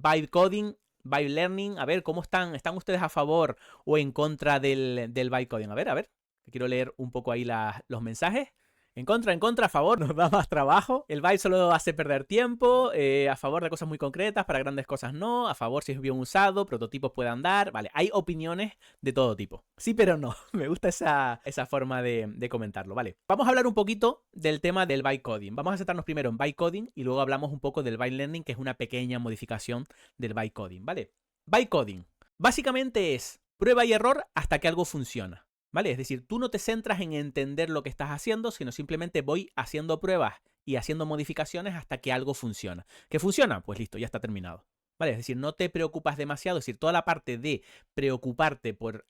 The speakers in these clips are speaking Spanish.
vibe coding, vibe learning. A ver, ¿cómo están? ¿Están ustedes a favor o en contra del vibe coding? A ver. Quiero leer un poco ahí los mensajes. En contra, a favor, nos da más trabajo. El vibe solo hace perder tiempo. A favor de cosas muy concretas, para grandes cosas no. A favor si es bien usado, prototipos puede andar. Vale, hay opiniones de todo tipo. Sí, pero no. Me gusta esa forma de comentarlo. Vale, vamos a hablar un poquito del tema del vibe coding. Vamos a centrarnos primero en vibe coding y luego hablamos un poco del vibe learning, que es una pequeña modificación del vibe coding. Vale, vibe coding básicamente es prueba y error hasta que algo funciona. ¿Vale? Es decir, tú no te centras en entender lo que estás haciendo, sino simplemente voy haciendo pruebas y haciendo modificaciones hasta que algo funciona. ¿Qué funciona? Pues listo, ya está terminado. ¿Vale? Es decir, no te preocupas demasiado. Es decir, toda la parte de preocuparte por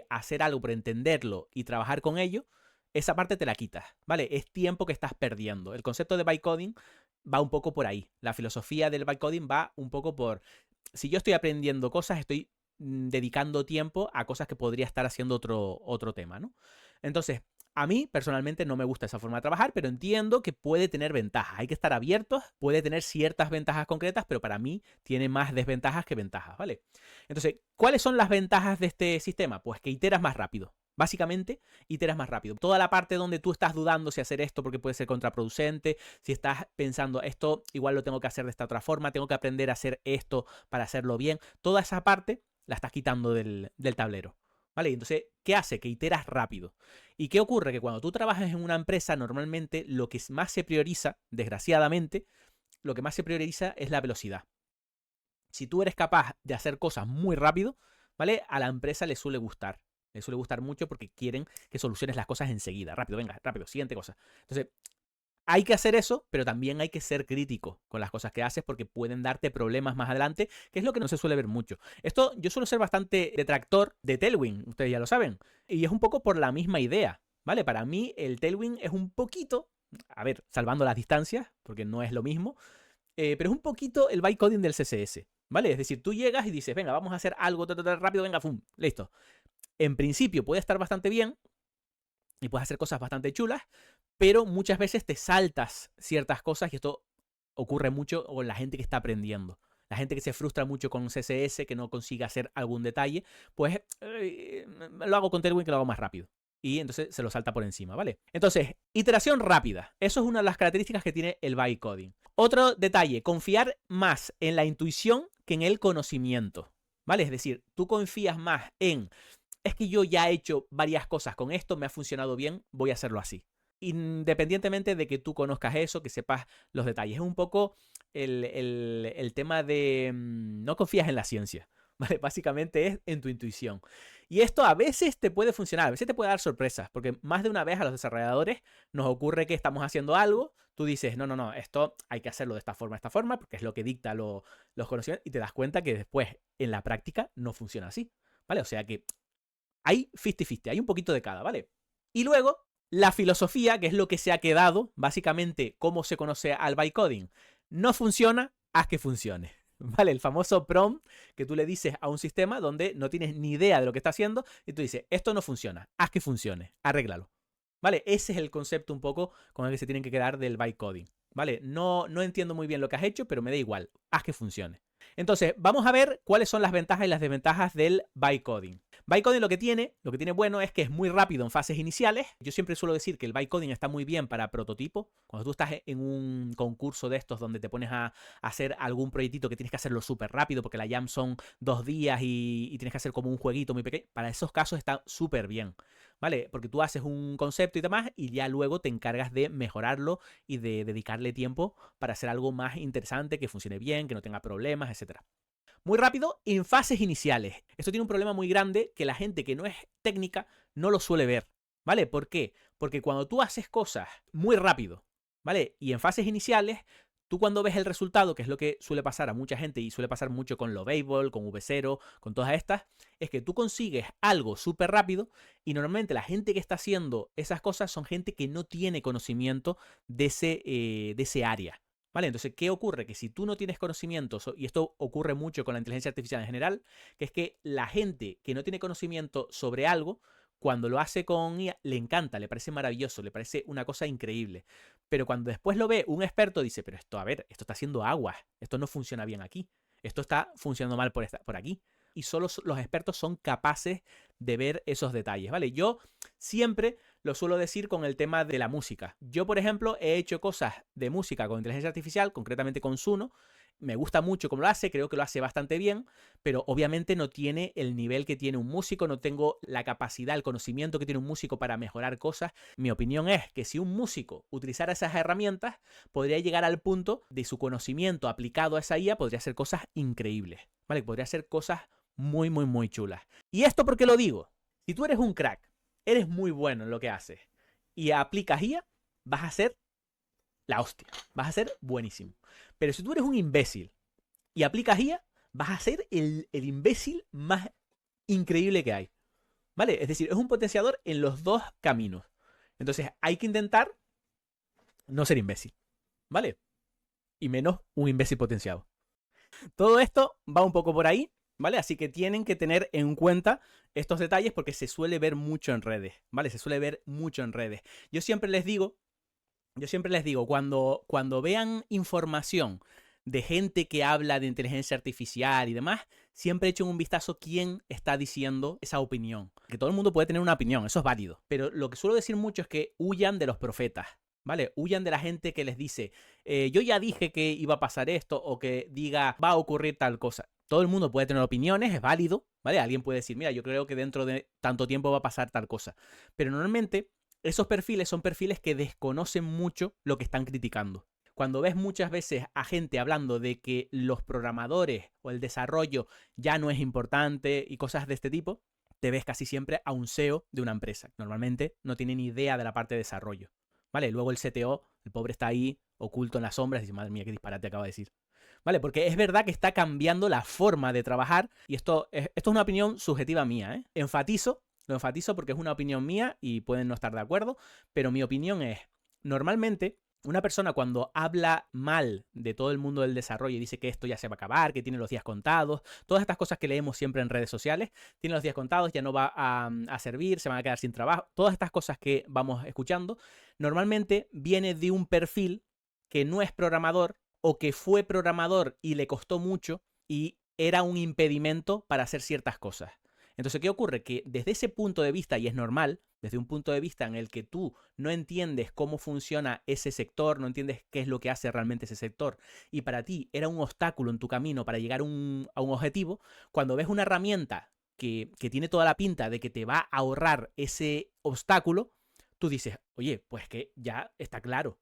hacer algo, por entenderlo y trabajar con ello, esa parte te la quitas. ¿Vale? Es tiempo que estás perdiendo. El concepto de bytecoding va un poco por ahí. La filosofía del bytecoding va un poco por... Si yo estoy aprendiendo cosas, estoy dedicando tiempo a cosas que podría estar haciendo otro tema, ¿no? Entonces, a mí personalmente no me gusta esa forma de trabajar, pero entiendo que puede tener ventajas. Hay que estar abiertos, puede tener ciertas ventajas concretas, pero para mí tiene más desventajas que ventajas, ¿vale? Entonces, ¿cuáles son las ventajas de este sistema? Pues que iteras más rápido. Básicamente, iteras más rápido. Toda la parte donde tú estás dudando si hacer esto porque puede ser contraproducente, si estás pensando esto igual lo tengo que hacer de esta otra forma, tengo que aprender a hacer esto para hacerlo bien, toda esa parte la estás quitando del tablero. ¿Vale? Entonces, ¿qué hace? Que iteras rápido. ¿Y qué ocurre? Que cuando tú trabajas en una empresa, normalmente lo que más se prioriza, desgraciadamente, lo que más se prioriza es la velocidad. Si tú eres capaz de hacer cosas muy rápido, ¿vale? A la empresa le suele gustar. Le suele gustar mucho porque quieren que soluciones las cosas enseguida. Rápido, venga, rápido, siguiente cosa. Entonces, hay que hacer eso, pero también hay que ser crítico con las cosas que haces porque pueden darte problemas más adelante, que es lo que no se suele ver mucho. Esto yo suelo ser bastante detractor de Tailwind, ustedes ya lo saben, y es un poco por la misma idea, ¿vale? Para mí el Tailwind es un poquito, a ver, salvando las distancias, porque no es lo mismo, pero es un poquito el bytecoding del CSS, ¿vale? Es decir, tú llegas y dices, venga, vamos a hacer algo rápido, venga, ¡fum! Listo. En principio puede estar bastante bien y puedes hacer cosas bastante chulas, pero muchas veces te saltas ciertas cosas y esto ocurre mucho con la gente que está aprendiendo. La gente que se frustra mucho con CSS, que no consigue hacer algún detalle, pues lo hago con Tailwind que lo hago más rápido. Y entonces se lo salta por encima, ¿vale? Entonces, iteración rápida. Eso es una de las características que tiene el bytecoding. Otro detalle, confiar más en la intuición que en el conocimiento, ¿vale? Es decir, tú confías más en, es que yo ya he hecho varias cosas con esto, me ha funcionado bien, voy a hacerlo así. Independientemente de que tú conozcas eso, que sepas los detalles. Es un poco el tema de no confías en la ciencia, ¿vale? Básicamente es en tu intuición. Y esto a veces te puede funcionar, a veces te puede dar sorpresas, porque más de una vez a los desarrolladores nos ocurre que estamos haciendo algo, tú dices, no, esto hay que hacerlo de esta forma, porque es lo que dicta los conocimientos, y te das cuenta que después en la práctica no funciona así, ¿vale? O sea que hay 50-50, hay un poquito de cada, ¿vale? Y luego, la filosofía, que es lo que se ha quedado, básicamente, cómo se conoce al bytecoding. No funciona, haz que funcione. ¿Vale? El famoso prompt que tú le dices a un sistema donde no tienes ni idea de lo que está haciendo y tú dices, esto no funciona, haz que funcione, arréglalo. ¿Vale? Ese es el concepto un poco con el que se tienen que quedar del bytecoding. ¿Vale? No entiendo muy bien lo que has hecho, pero me da igual, haz que funcione. Entonces, vamos a ver cuáles son las ventajas y las desventajas del bytecoding. Bytecoding lo que tiene bueno es que es muy rápido en fases iniciales. Yo siempre suelo decir que el bytecoding está muy bien para prototipos. Cuando tú estás en un concurso de estos donde te pones a hacer algún proyectito que tienes que hacerlo súper rápido porque la jam son 2 días y tienes que hacer como un jueguito muy pequeño, para esos casos está súper bien, ¿vale? Porque tú haces un concepto y demás y ya luego te encargas de mejorarlo y de dedicarle tiempo para hacer algo más interesante, que funcione bien, que no tenga problemas, etc. Muy rápido en fases iniciales. Esto tiene un problema muy grande que la gente que no es técnica no lo suele ver, ¿vale? ¿Por qué? Porque cuando tú haces cosas muy rápido, ¿vale? Y en fases iniciales, tú cuando ves el resultado, que es lo que suele pasar a mucha gente y suele pasar mucho con Lovable, con V0, con todas estas, es que tú consigues algo súper rápido y normalmente la gente que está haciendo esas cosas son gente que no tiene conocimiento de ese área. ¿Vale? Entonces, ¿qué ocurre? Que si tú no tienes conocimiento, y esto ocurre mucho con la inteligencia artificial en general, que es que la gente que no tiene conocimiento sobre algo, cuando lo hace con IA, le encanta, le parece maravilloso, le parece una cosa increíble. Pero cuando después lo ve un experto, dice, pero esto, a ver, esto está haciendo aguas, esto no funciona bien aquí. esto está funcionando mal por aquí. Y solo los expertos son capaces de ver esos detalles, ¿vale? Yo siempre lo suelo decir con el tema de la música. Yo, por ejemplo, he hecho cosas de música con inteligencia artificial, concretamente con Suno. Me gusta mucho cómo lo hace, creo que lo hace bastante bien, pero obviamente no tiene el nivel que tiene un músico, no tengo la capacidad, el conocimiento que tiene un músico para mejorar cosas. Mi opinión es que si un músico utilizara esas herramientas, podría llegar al punto de su conocimiento aplicado a esa IA, podría hacer cosas increíbles, ¿vale? Podría hacer cosas muy, muy, muy chulas. ¿Y esto por qué lo digo? Si tú eres un crack, eres muy bueno en lo que haces y aplicas IA, vas a ser la hostia, vas a ser buenísimo. Pero si tú eres un imbécil y aplicas IA, vas a ser el imbécil más increíble que hay, ¿vale? Es decir, es un potenciador en los dos caminos. Entonces hay que intentar no ser imbécil, ¿vale? Y menos un imbécil potenciado. Todo esto va un poco por ahí, ¿vale? Así que tienen que tener en cuenta estos detalles porque se suele ver mucho en redes, ¿vale? Se suele ver mucho en redes. Yo siempre les digo, cuando vean información de gente que habla de inteligencia artificial y demás, siempre echen un vistazo quién está diciendo esa opinión. Que todo el mundo puede tener una opinión, eso es válido. Pero lo que suelo decir mucho es que huyan de los profetas, ¿vale? Huyan de la gente que les dice, yo ya dije que iba a pasar esto, o que diga, va a ocurrir tal cosa. Todo el mundo puede tener opiniones, es válido, ¿vale? Alguien puede decir, mira, yo creo que dentro de tanto tiempo va a pasar tal cosa. Pero normalmente esos perfiles son perfiles que desconocen mucho lo que están criticando. Cuando ves muchas veces a gente hablando de que los programadores o el desarrollo ya no es importante y cosas de este tipo, te ves casi siempre a un CEO de una empresa. Normalmente no tiene ni idea de la parte de desarrollo, ¿vale? Luego el CTO, el pobre está ahí oculto en las sombras y dice, madre mía, qué disparate acaba de decir. ¿Vale? Porque es verdad que está cambiando la forma de trabajar y esto es una opinión subjetiva mía, ¿eh? Lo enfatizo porque es una opinión mía y pueden no estar de acuerdo, pero mi opinión es, normalmente, una persona cuando habla mal de todo el mundo del desarrollo y dice que esto ya se va a acabar, que tiene los días contados, todas estas cosas que leemos siempre en redes sociales, tiene los días contados, ya no va a servir, se van a quedar sin trabajo, todas estas cosas que vamos escuchando, normalmente viene de un perfil que no es programador o que fue programador y le costó mucho y era un impedimento para hacer ciertas cosas. Entonces, ¿qué ocurre? Que desde ese punto de vista, y es normal, desde un punto de vista en el que tú no entiendes cómo funciona ese sector, no entiendes qué es lo que hace realmente ese sector, y para ti era un obstáculo en tu camino para llegar a un objetivo, cuando ves una herramienta que tiene toda la pinta de que te va a ahorrar ese obstáculo, tú dices, oye, pues que ya está claro,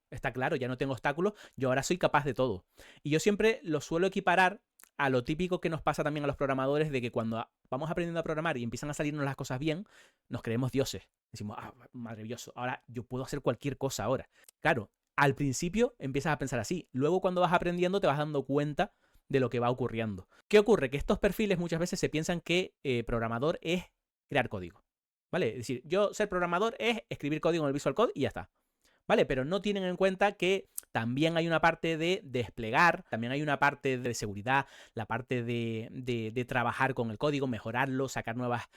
ya no tengo obstáculos, yo ahora soy capaz de todo. Y yo siempre lo suelo equiparar a lo típico que nos pasa también a los programadores, de que cuando vamos aprendiendo a programar y empiezan a salirnos las cosas bien, nos creemos dioses. Decimos, maravilloso, ahora yo puedo hacer cualquier cosa ahora. Claro, al principio empiezas a pensar así, luego cuando vas aprendiendo te vas dando cuenta de lo que va ocurriendo. ¿Qué ocurre? Que estos perfiles muchas veces se piensan que programador es crear código, ¿vale? Es decir, yo ser programador es escribir código en el Visual Code y ya está, ¿vale? Pero no tienen en cuenta que también hay una parte de desplegar, también hay una parte de seguridad, la parte de trabajar con el código, mejorarlo, sacar nuevas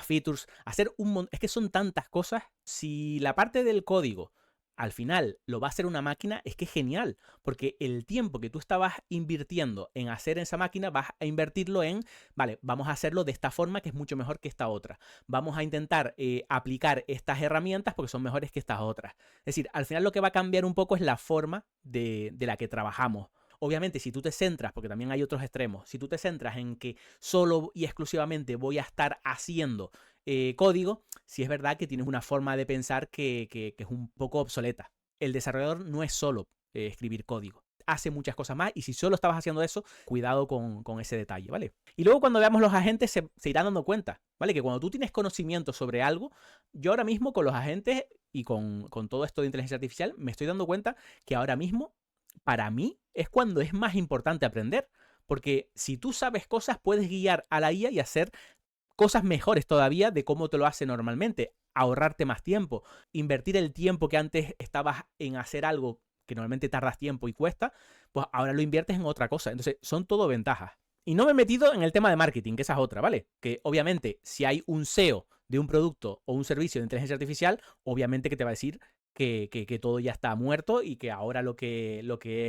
features, hacer es que son tantas cosas. Si la parte del código al final lo va a hacer una máquina, es que es genial, porque el tiempo que tú estabas invirtiendo en hacer esa máquina, vas a invertirlo en, vale, vamos a hacerlo de esta forma que es mucho mejor que esta otra. Vamos a intentar aplicar estas herramientas porque son mejores que estas otras. Es decir, al final lo que va a cambiar un poco es la forma de la que trabajamos. Obviamente, si tú te centras, porque también hay otros extremos, si tú te centras en que solo y exclusivamente voy a estar haciendo código, sí es verdad que tienes una forma de pensar que es un poco obsoleta. El desarrollador no es solo escribir código, hace muchas cosas más, y si solo estabas haciendo eso, cuidado con ese detalle, ¿vale? Y luego cuando veamos los agentes se irán dando cuenta, ¿vale? Que cuando tú tienes conocimiento sobre algo, yo ahora mismo con los agentes y con todo esto de inteligencia artificial, me estoy dando cuenta que ahora mismo, para mí, es cuando es más importante aprender. Porque si tú sabes cosas, puedes guiar a la IA y hacer cosas mejores todavía de cómo te lo hace normalmente. Ahorrarte más tiempo, invertir el tiempo que antes estabas en hacer algo que normalmente tardas tiempo y cuesta, pues ahora lo inviertes en otra cosa. Entonces, son todo ventajas. Y no me he metido en el tema de marketing, que esa es otra, ¿vale? Que obviamente, si hay un SEO de un producto o un servicio de inteligencia artificial, obviamente que te va a decir que todo ya está muerto y que ahora lo que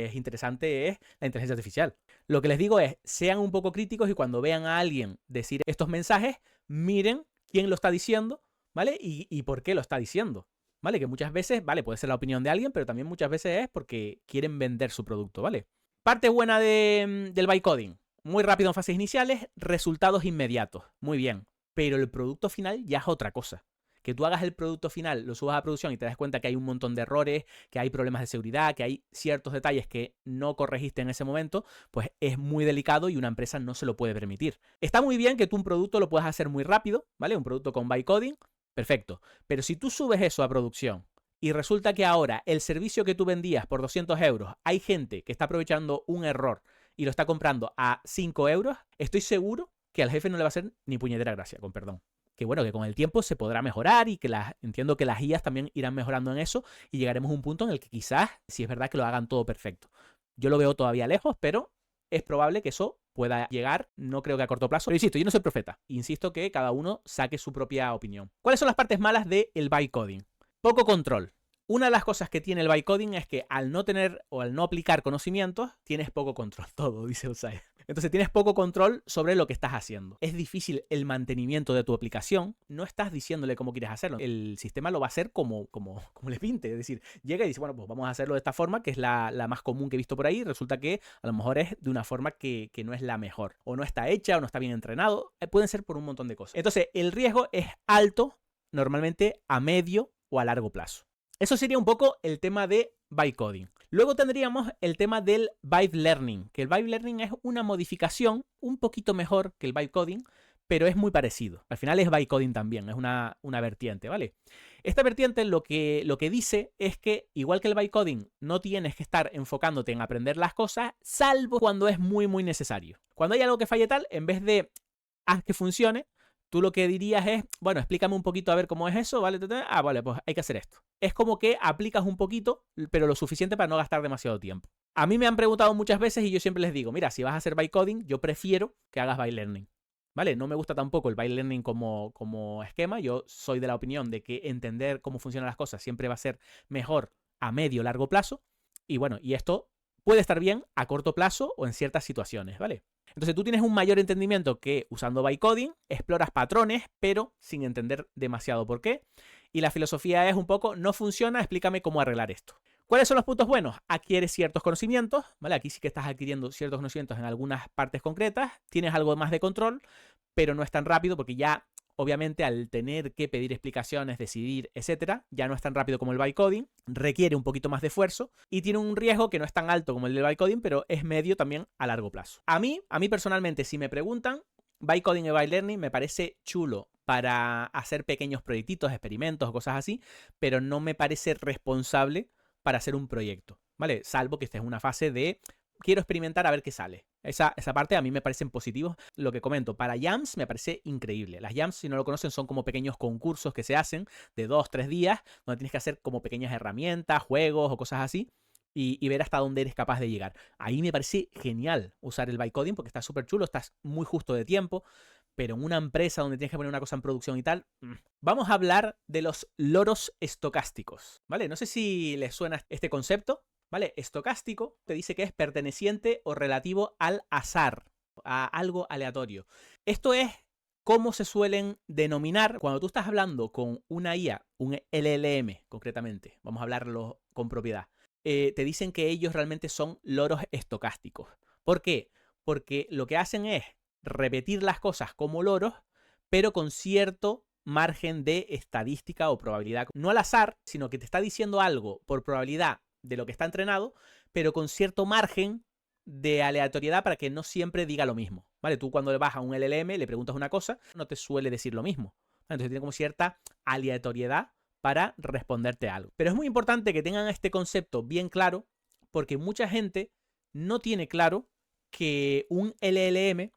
es interesante es la inteligencia artificial. Lo que les digo es, sean un poco críticos y cuando vean a alguien decir estos mensajes, miren quién lo está diciendo, ¿vale? Y por qué lo está diciendo, ¿vale? Que muchas veces, vale, puede ser la opinión de alguien, pero también muchas veces es porque quieren vender su producto, ¿vale? Parte buena del bytecoding. Muy rápido en fases iniciales, resultados inmediatos. Muy bien. Pero el producto final ya es otra cosa. Que tú hagas el producto final, lo subas a producción y te das cuenta que hay un montón de errores, que hay problemas de seguridad, que hay ciertos detalles que no corregiste en ese momento, pues es muy delicado y una empresa no se lo puede permitir. Está muy bien que tú un producto lo puedas hacer muy rápido, ¿vale? Un producto con bytecoding, perfecto. Pero si tú subes eso a producción y resulta que ahora el servicio que tú vendías por 200 euros, hay gente que está aprovechando un error y lo está comprando a 5 euros, estoy seguro que al jefe no le va a hacer ni puñetera gracia, con perdón. Que bueno, que con el tiempo se podrá mejorar y que entiendo que las IAs también irán mejorando en eso y llegaremos a un punto en el que quizás, si es verdad, que lo hagan todo perfecto. Yo lo veo todavía lejos, pero es probable que eso pueda llegar, no creo que a corto plazo. Pero insisto, yo no soy profeta. Insisto que cada uno saque su propia opinión. ¿Cuáles son las partes malas del bytecoding? Poco control. Una de las cosas que tiene el bytecoding es que al no tener o al no aplicar conocimientos, tienes poco control. Todo, dice Usai. Entonces tienes poco control sobre lo que estás haciendo. Es difícil el mantenimiento de tu aplicación. No estás diciéndole cómo quieres hacerlo. El sistema lo va a hacer como le pinte. Es decir, llega y dice, bueno, pues vamos a hacerlo de esta forma, que es la más común que he visto por ahí. Resulta que a lo mejor es de una forma que no es la mejor. O no está hecha, o no está bien entrenado. Pueden ser por un montón de cosas. Entonces, el riesgo es alto, normalmente a medio o a largo plazo. Eso sería un poco el tema de bytecoding. Luego tendríamos el tema del byte learning, que el byte learning es una modificación un poquito mejor que el bytecoding, pero es muy parecido. Al final es bytecoding también, es una vertiente, ¿vale? Esta vertiente lo que dice es que, igual que el bytecoding, no tienes que estar enfocándote en aprender las cosas, salvo cuando es muy, muy necesario. Cuando hay algo que falle tal, en vez de haz que funcione, tú lo que dirías es, bueno, explícame un poquito a ver cómo es eso, ¿vale? Ah, vale, pues hay que hacer esto. Es como que aplicas un poquito, pero lo suficiente para no gastar demasiado tiempo. A mí me han preguntado muchas veces y yo siempre les digo, mira, si vas a hacer bytecoding, yo prefiero que hagas byte learning. ¿Vale? No me gusta tampoco el byte learning como esquema. Yo soy de la opinión de que entender cómo funcionan las cosas siempre va a ser mejor a medio o largo plazo. Y bueno, y esto puede estar bien a corto plazo o en ciertas situaciones, ¿vale? Entonces tú tienes un mayor entendimiento que usando bytecoding, exploras patrones, pero sin entender demasiado por qué. Y la filosofía es un poco, no funciona, explícame cómo arreglar esto. ¿Cuáles son los puntos buenos? Adquieres ciertos conocimientos, ¿vale? Aquí sí que estás adquiriendo ciertos conocimientos en algunas partes concretas, tienes algo más de control, pero no es tan rápido porque ya, obviamente, al tener que pedir explicaciones, decidir, etcétera, ya no es tan rápido como el bytecoding, requiere un poquito más de esfuerzo y tiene un riesgo que no es tan alto como el del bytecoding, pero es medio también a largo plazo. A mí personalmente, si me preguntan, bytecoding y byte learning me parece chulo para hacer pequeños proyectitos, experimentos o cosas así, pero no me parece responsable para hacer un proyecto, ¿vale? Salvo que estés en una fase de quiero experimentar a ver qué sale. Esa parte a mí me parecen positivos. Lo que comento, para Jams me parece increíble. Las Jams, si no lo conocen, son como pequeños concursos que se hacen de 2-3 días, donde tienes que hacer como pequeñas herramientas, juegos o cosas así, y ver hasta dónde eres capaz de llegar. Ahí me parece genial usar el bytecoding porque está súper chulo, estás muy justo de tiempo, pero en una empresa donde tienes que poner una cosa en producción y tal. Vamos a hablar de los loros estocásticos, ¿vale? No sé si les suena este concepto, ¿vale? Estocástico te dice que es perteneciente o relativo al azar, a algo aleatorio. Esto es cómo se suelen denominar cuando tú estás hablando con una IA, un LLM concretamente, vamos a hablarlo con propiedad. Te dicen que ellos realmente son loros estocásticos. ¿Por qué? Porque lo que hacen es repetir las cosas como loros, pero con cierto margen de estadística o probabilidad. No al azar, sino que te está diciendo algo por probabilidad de lo que está entrenado, pero con cierto margen de aleatoriedad para que no siempre diga lo mismo, ¿vale? Tú cuando le vas a un LLM, le preguntas una cosa, no te suele decir lo mismo. Entonces tiene como cierta aleatoriedad para responderte algo. Pero es muy importante que tengan este concepto bien claro, porque mucha gente no tiene claro que un LLM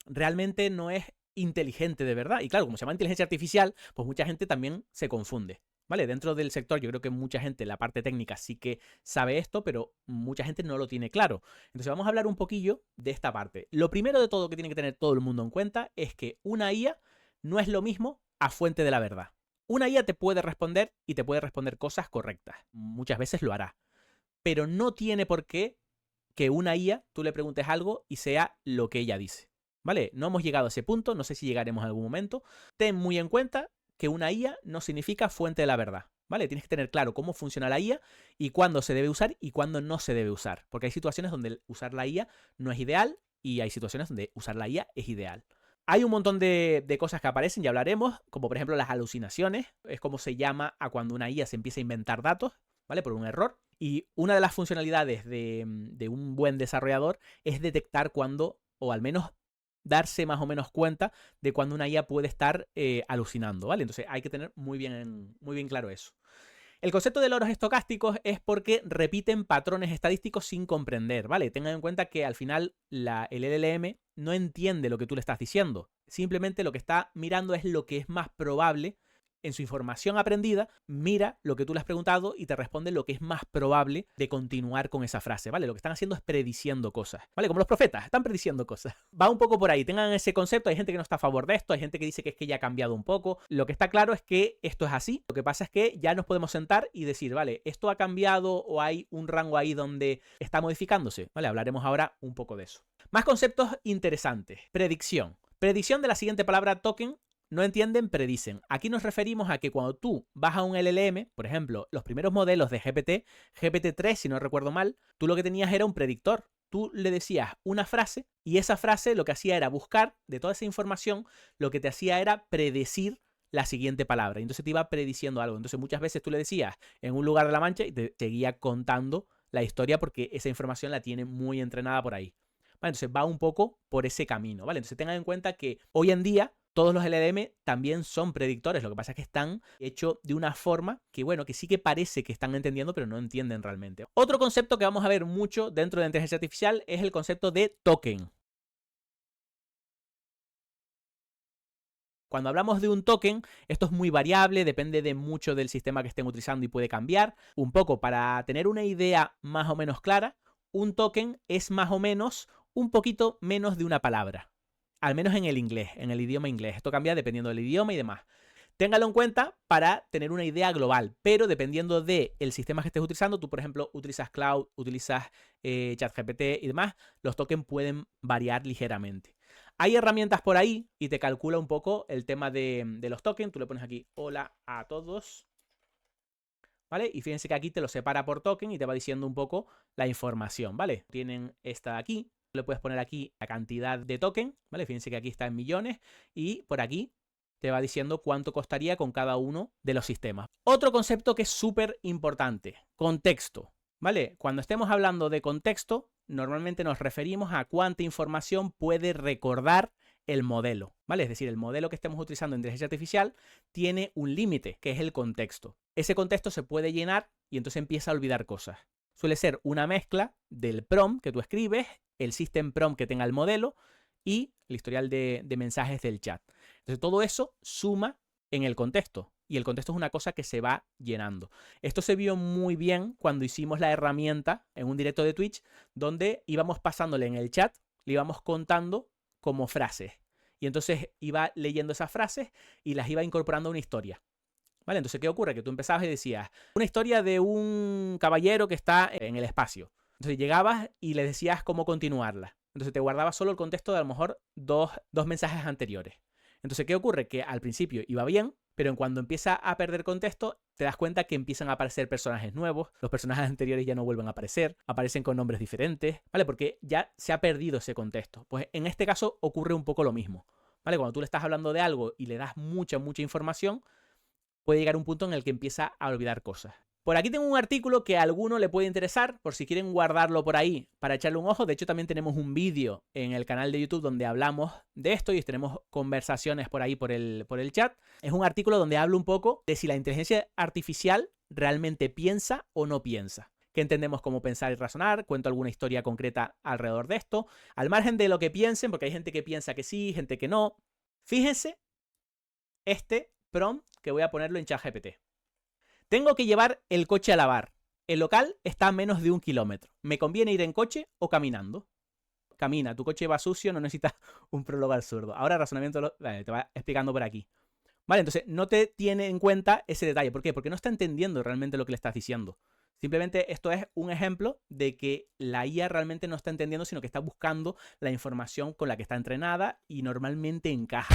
realmente no es inteligente de verdad. Y claro, como se llama inteligencia artificial, pues mucha gente también se confunde, ¿vale? Dentro del sector yo creo que mucha gente, la parte técnica sí que sabe esto, pero mucha gente no lo tiene claro. Entonces vamos a hablar un poquillo de esta parte. Lo primero de todo que tiene que tener todo el mundo en cuenta es que una IA no es lo mismo a fuente de la verdad. Una IA te puede responder y te puede responder cosas correctas. Muchas veces lo hará. Pero no tiene por qué que una IA tú le preguntes algo y sea lo que ella dice. ¿Vale? No hemos llegado a ese punto, no sé si llegaremos en algún momento. Ten muy en cuenta que una IA no significa fuente de la verdad. ¿Vale? Tienes que tener claro cómo funciona la IA y cuándo se debe usar y cuándo no se debe usar. Porque hay situaciones donde usar la IA no es ideal y hay situaciones donde usar la IA es ideal. Hay un montón de cosas que aparecen, ya hablaremos, como por ejemplo las alucinaciones. Es como se llama a cuando una IA se empieza a inventar datos, ¿vale? Por un error. Y una de las funcionalidades de un buen desarrollador es detectar cuando, o al menos darse más o menos cuenta de cuando una IA puede estar alucinando, ¿vale? Entonces hay que tener muy bien claro eso. El concepto de loros estocásticos es porque repiten patrones estadísticos sin comprender, ¿vale? Tengan en cuenta que al final el LLM no entiende lo que tú le estás diciendo. Simplemente lo que está mirando es lo que es más probable en su información aprendida, mira lo que tú le has preguntado y te responde lo que es más probable de continuar con esa frase, ¿vale? Lo que están haciendo es prediciendo cosas, ¿vale? Como los profetas, están prediciendo cosas. Va un poco por ahí, tengan ese concepto, hay gente que no está a favor de esto, hay gente que dice que es que ya ha cambiado un poco. Lo que está claro es que esto es así, lo que pasa es que ya nos podemos sentar y decir, vale, esto ha cambiado o hay un rango ahí donde está modificándose, ¿vale? Hablaremos ahora un poco de eso. Más conceptos interesantes. Predicción. Predicción de la siguiente palabra token. No entienden, predicen. Aquí nos referimos a que cuando tú vas a un LLM, por ejemplo, los primeros modelos de GPT, GPT-3, si no recuerdo mal, tú lo que tenías era un predictor. Tú le decías una frase y esa frase lo que hacía era buscar de toda esa información, lo que te hacía era predecir la siguiente palabra. Y entonces te iba prediciendo algo. Entonces muchas veces tú le decías en un lugar de la mancha y te seguía contando la historia porque esa información la tiene muy entrenada por ahí. ¿Vale? Entonces va un poco por ese camino, ¿vale? Entonces tengan en cuenta que hoy en día todos los LLM también son predictores, lo que pasa es que están hechos de una forma que, bueno, que sí que parece que están entendiendo, pero no entienden realmente. Otro concepto que vamos a ver mucho dentro de la inteligencia artificial es el concepto de token. Cuando hablamos de un token, esto es muy variable, depende de mucho del sistema que estén utilizando y puede cambiar. Un poco para tener una idea más o menos clara, un token es más o menos un poquito menos de una palabra. Al menos en el inglés, en el idioma inglés. Esto cambia dependiendo del idioma y demás. Téngalo en cuenta para tener una idea global, pero dependiendo del sistema que estés utilizando, tú por ejemplo utilizas Cloud, utilizas ChatGPT y demás, los tokens pueden variar ligeramente. Hay herramientas por ahí y te calcula un poco el tema de los tokens. Tú le pones aquí hola a todos, ¿vale? Y fíjense que aquí te lo separa por token y te va diciendo un poco la información, ¿vale? Tienen esta de aquí. Le puedes poner aquí la cantidad de token, ¿vale? Fíjense que aquí está en millones y por aquí te va diciendo cuánto costaría con cada uno de los sistemas. Otro concepto que es súper importante, contexto, ¿vale? Cuando estemos hablando de contexto, normalmente nos referimos a cuánta información puede recordar el modelo, ¿vale? Es decir, el modelo que estemos utilizando en inteligencia artificial tiene un límite, que es el contexto. Ese contexto se puede llenar y entonces empieza a olvidar cosas. Suele ser una mezcla del prompt que tú escribes, el system prompt que tenga el modelo y el historial de mensajes del chat. Entonces todo eso suma en el contexto y el contexto es una cosa que se va llenando. Esto se vio muy bien cuando hicimos la herramienta en un directo de Twitch donde íbamos pasándole en el chat, le íbamos contando como frases y entonces iba leyendo esas frases y las iba incorporando a una historia. ¿Vale? Entonces, ¿qué ocurre? Que tú empezabas y decías una historia de un caballero que está en el espacio. Entonces llegabas y le decías cómo continuarla. Entonces te guardabas solo el contexto de a lo mejor dos mensajes anteriores. Entonces, ¿qué ocurre? Que al principio iba bien, pero en cuando empieza a perder contexto, te das cuenta que empiezan a aparecer personajes nuevos, los personajes anteriores ya no vuelven a aparecer, aparecen con nombres diferentes, ¿vale? Porque ya se ha perdido ese contexto. Pues en este caso ocurre un poco lo mismo, ¿vale? Cuando tú le estás hablando de algo y le das mucha información, puede llegar un punto en el que empieza a olvidar cosas. Por aquí tengo un artículo que a alguno le puede interesar, por si quieren guardarlo por ahí para echarle un ojo. De hecho, también tenemos un vídeo en el canal de YouTube donde hablamos de esto y tenemos conversaciones por ahí por el chat. Es un artículo donde hablo un poco de si la inteligencia artificial realmente piensa o no piensa. ¿Qué entendemos como pensar y razonar? Cuento alguna historia concreta alrededor de esto. Al margen de lo que piensen, porque hay gente que piensa que sí, gente que no. Fíjense este prompt que voy a ponerlo en ChatGPT. Tengo que llevar el coche a lavar. El local está a menos de 1 kilómetro. ¿Me conviene ir en coche o caminando? Camina, tu coche va sucio, no necesitas un prólogo absurdo. Ahora razonamiento te va explicando por aquí. Vale, entonces no te tiene en cuenta ese detalle. ¿Por qué? Porque no está entendiendo realmente lo que le estás diciendo. Simplemente esto es un ejemplo de que la IA realmente no está entendiendo, sino que está buscando la información con la que está entrenada y normalmente encaja.